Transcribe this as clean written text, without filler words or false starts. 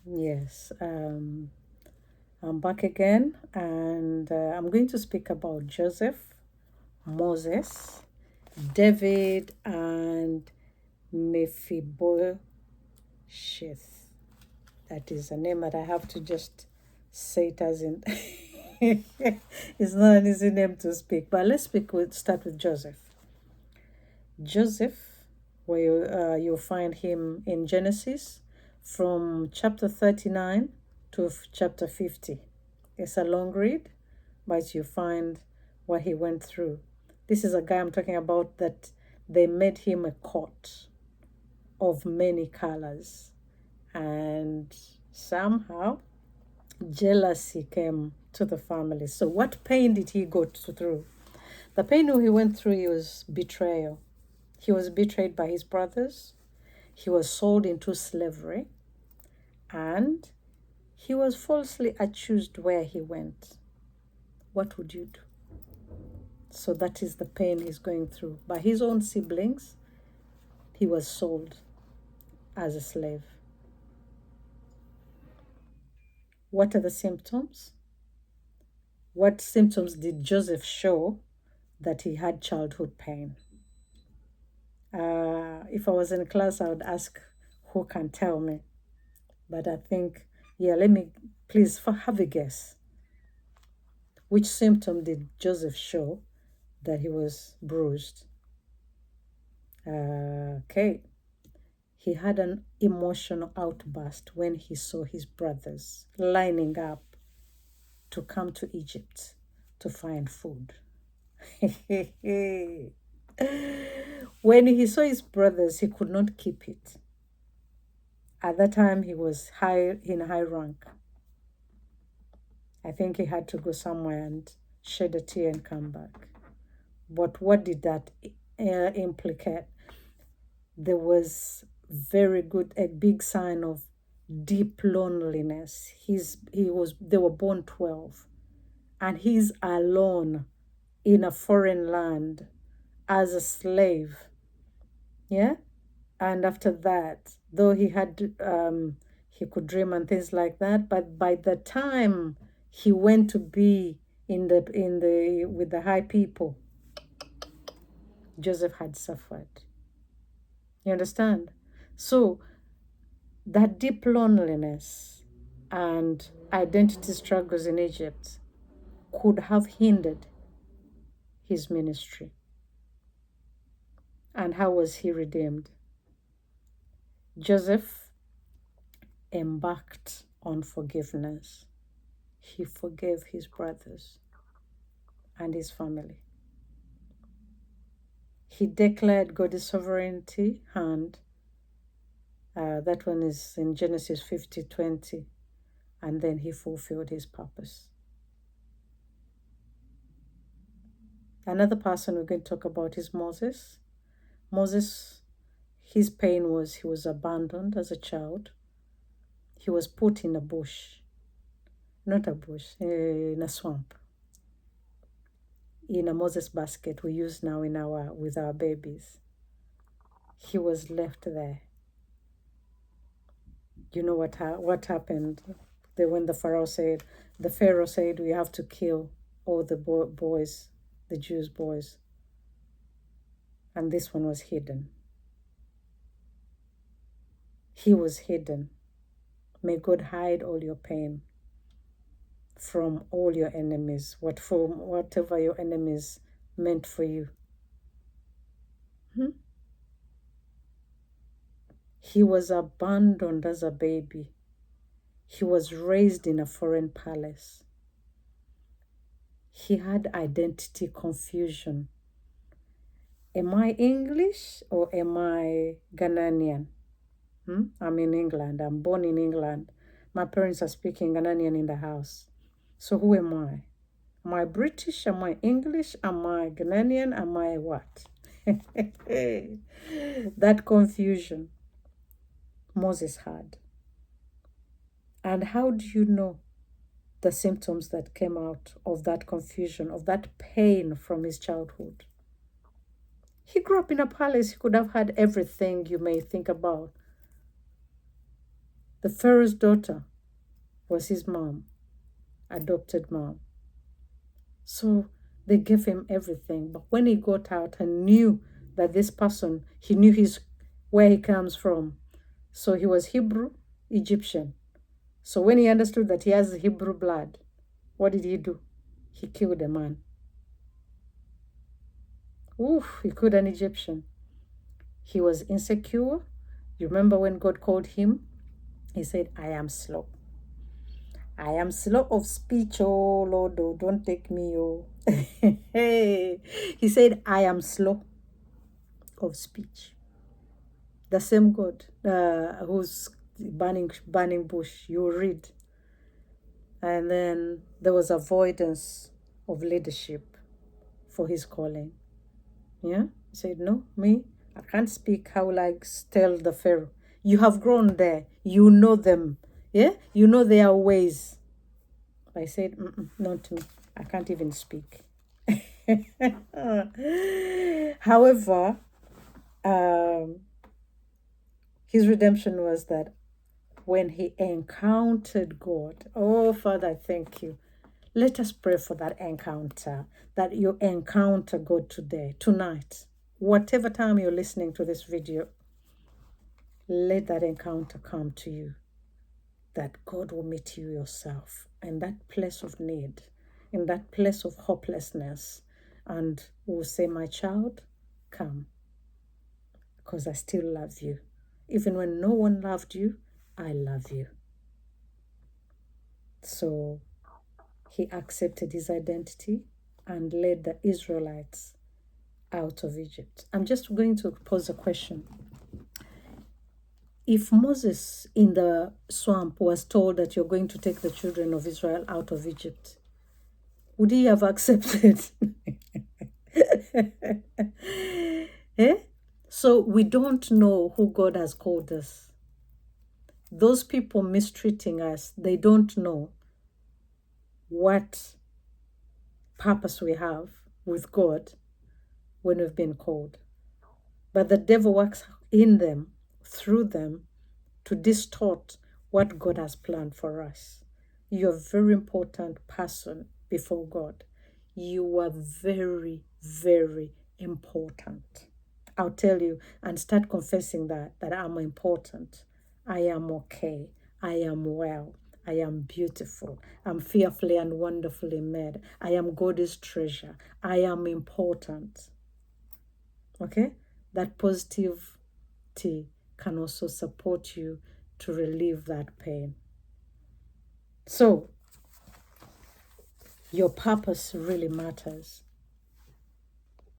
Yes, I'm back again, and I'm going to speak about Joseph, Moses, David, and Mephibosheth. That is a name that I have to just say it as in. It's not an easy name to speak, but let's start with Joseph. Joseph, where you'll find him in Genesis from chapter 39 to chapter 50. It's a long read, but you find what he went through. This is a guy I'm talking about that they made him a coat of many colors, and somehow jealousy came to the family. So, what pain did he go through? The pain he went through was betrayal. He was betrayed by his brothers. He was sold into slavery. And he was falsely accused where he went. What would you do? So that is the pain he's going through. By his own siblings, he was sold as a slave. What are the symptoms? What symptoms did Joseph show that he had childhood pain? If I was in class, I would ask who can tell me. But I think, yeah, let me please have a guess. Which symptom did Joseph show that he was bruised? Okay. He had an emotional outburst when he saw his brothers lining up to come to Egypt to find food. When he saw his brothers, he could not keep it. At that time, he was in high rank. I think he had to go somewhere and shed a tear and come back. But what did that implicate? There was a big sign of deep loneliness. They were born 12, and he's alone in a foreign land as a slave. Yeah. And after that, though he could dream and things like that, but by the time he went to be with the high people, Joseph had suffered. You understand? So that deep loneliness and identity struggles in Egypt could have hindered his ministry. And how was he redeemed? Joseph embarked on forgiveness. He forgave his brothers and his family. He declared God's sovereignty, and that one is in Genesis 50:20, and then he fulfilled his purpose. Another person we're going to talk about is Moses. Moses, his pain was he was abandoned as a child. He was put in a bush, not a bush, in a swamp, in a Moses basket we use now with our babies. He was left there. You know what happened? When the Pharaoh said, we have to kill all the boys, the Jews' boys. And this one was hidden. He was hidden. May God hide all your pain from all your enemies, whatever your enemies meant for you. He was abandoned as a baby. He was raised in a foreign palace. He had identity confusion. Am I English or am I Ghanaian? I'm in England. I'm born in England. My parents are speaking Ghanaian in the house. So who am I? Am I British? Am I English? Am I Ghanaian? Am I what? That confusion Moses had. And how do you know the symptoms that came out of that confusion, of that pain from his childhood? He grew up in a palace. He could have had everything you may think about. The Pharaoh's daughter was his mom, adopted mom. So they gave him everything. But when he got out and knew that this person, he knew where he comes from. So he was Hebrew, Egyptian. So when he understood that he has Hebrew blood, what did he do? He killed a man. Oof, he killed an Egyptian. He was insecure. You remember when God called him? He said, I am slow. I am slow of speech, oh Lord, oh, don't take me, oh. He said, I am slow of speech. The same God who's burning bush, you read. And then there was avoidance of leadership for his calling. Yeah, he said, no, me, I can't speak. How will I tell the Pharaoh? You have grown there. You know them. Yeah, you know their ways. I said, not me. I can't even speak. However, his redemption was that when he encountered God, oh, Father, I thank you. Let us pray for that encounter, that you encounter God today, tonight. Whatever time you're listening to this video, let that encounter come to you, that God will meet you yourself in that place of need, in that place of hopelessness, and will say, my child, come, because I still love you. Even when no one loved you, I love you. So he accepted his identity and led the Israelites out of Egypt. I'm just going to pose a question. If Moses in the swamp was told that you're going to take the children of Israel out of Egypt, would he have accepted? Eh? So we don't know who God has called us. Those people mistreating us, they don't know what purpose we have with God when we've been called. But the devil works in them, through them, to distort what God has planned for us. You're a very important person before God. You are very, very important. I'll tell you and start confessing that I'm important. I am okay. I am well. I am beautiful. I'm fearfully and wonderfully made. I am God's treasure. I am important. Okay? That positivity can also support you to relieve that pain. So, your purpose really matters.